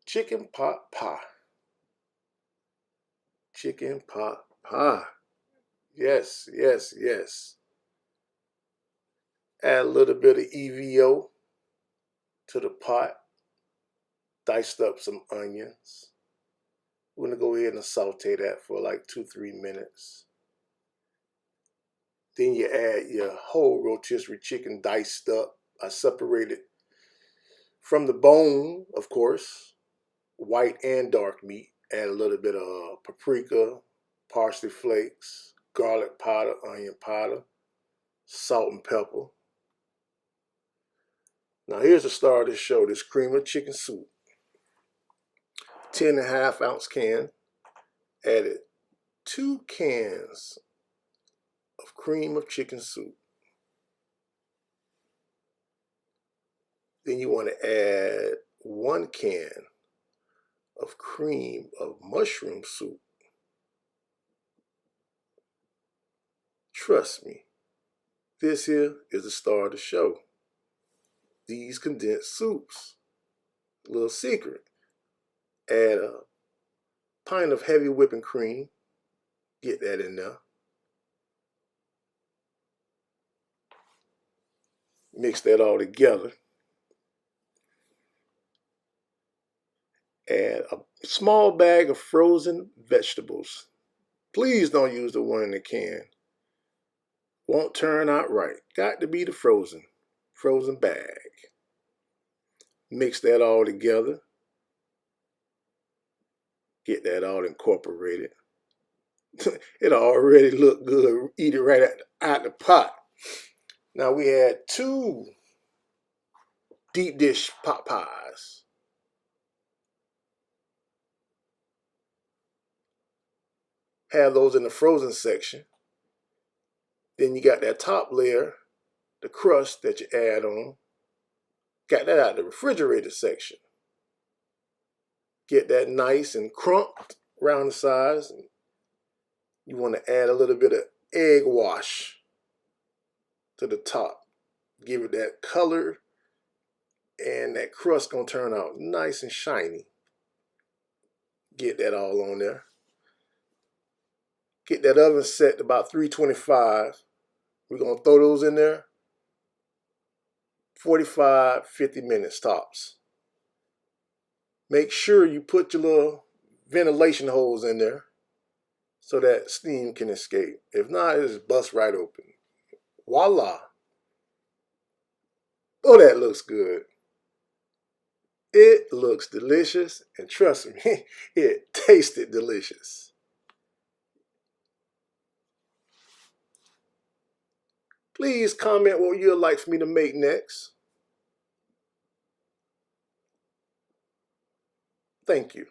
chicken pot pie. Chicken pot pie. Yes, yes, yes. Add a little bit of EVO to the pot. Diced up some onions. We're going to go ahead and saute that for like 2-3 minutes. Then you add your whole rotisserie chicken diced up. I separated from the bone, of course, white and dark meat. Add a little bit of paprika, parsley flakes, garlic powder, onion powder, salt and pepper. Now here's the star of this show, this cream of chicken soup. 10.5 ounce can. Added 2 cans of cream of chicken soup. Then you want to add 1 can of cream of mushroom soup. Trust me, this here is the star of the show. These condensed soups. Little secret. Add a pint of heavy whipping cream. Get that in there. Mix that all together. Add a small bag of frozen vegetables. Please don't use the one in the can. Won't turn out right. Got to be the frozen bag. Mix that all together. Get that all incorporated. It already look good. Eat it right out the pot. Now we had 2 deep dish pot pies. Have those in the frozen section. Then you got that top layer, the crust that you add on. Got that out of the refrigerator section. Get that nice and crumped around the sides. You want to add a little bit of egg wash to the top. Give it that color, and that crust gonna turn out nice and shiny. Get that all on there. Get that oven set to about 325. We're gonna throw those in there. 45, 50 minutes tops. Make sure you put your little ventilation holes in there so that steam can escape. If not, it just busts right open. Voila. Oh, that looks good. It looks delicious, and trust me, it tasted delicious. Please comment what you'd like for me to make next. Thank you.